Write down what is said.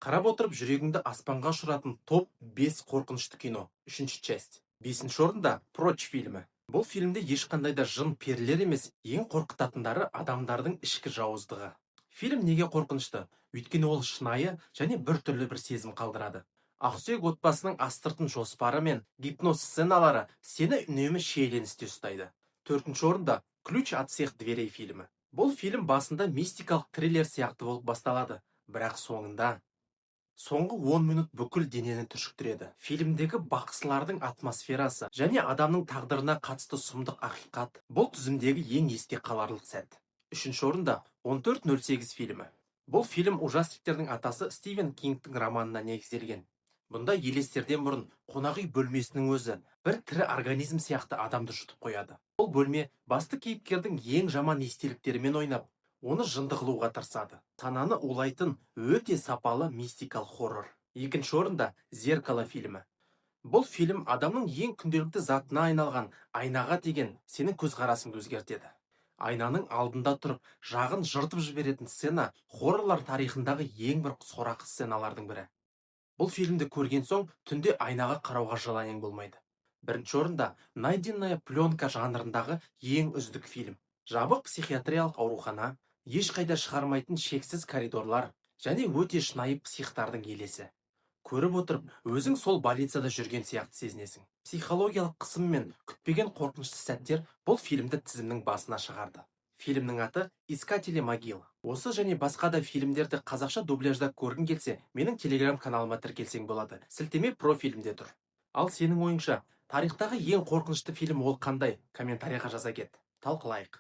Қарап отырып жүрегіңді аспанға ұшыратын топ 5 қорқынышты кино. Үшінші часть. Бесінші орында Прочь фильмі. Бұл фильмде ешқандай да жын перілер емес, ең қорқытатындары адамдардың ішкі жауыздығы. Фильм неге қорқынышты? Өйткені ол шынайы және біртүрлі бір сезім қалдырады. Ақсүйек отбасының астыртын жоспары мен гипноз сценалары сені үнемі шиеленісте ұстайды. Төртінші орында Ключ от всех дверей фильмі. Бұл фильм басында мистикалық триллер сияқты болып басталады, бірақ соңғы 10 минут бүкіл денені түршіктіреді. Фильмдегі бақсылардың атмосферасы және адамның тағдырына қатысты сұмдық ақиқат бұл тізімдегі ең есте қаларлық сәт. Үшінші орында 1408 фильмі. Бұл фильм ужастиктердің атасы Стивен Кингтің романына негізделген. Бұнда елестерден бұрын қонақ үй бөлмесінің өзі бір тірі организм сияқты адамды жұтып қояды. Бұл бөлме басты кейіпкердің ең жаман естеліктерімен ойнап, оны жынды қылуға тырысады. Сананы улайтын өте сапалы мистикалық хоррор. Екінші орында Зеркало фильмі. Бұл фильм адамның ең күнделікті затына айналған айнаға деген сенің көзқарасыңды өзгертеді. Айнаның алдында тұрып, жағын жыртып жіберетін сцена хоррорлар тарихындағы ең бір сорақы сценалардың бірі. Бұл фильмді көрген соң түнде айнаға қарауға желаниең болмайды. Бірінші орында найденная пленка жанрындағы ең үздік фильм. Жабық психиатриялық аурухана, ешқайда шығармайтын шексіз коридорлар және өте шынайы психтардың елесі. Көріп отырып, өзің сол больницада жүрген сияқты сезінесің. Психологиялық қысым мен күтпеген қорқынышты сәттер бұл фильмді тізімнің басына шығарды. Фильмнің аты «Искатели могил». Осы және басқа да фильмдерді қазақша дубляжда көргің келсе, менің телеграм каналыма тіркелсең болады. Сілтеме профилімде тұр. Ал сенің ойыңша, тарихтағы ең қорқынышты фильм ол қандай? Комментарийға жаза кет. Талқылайық.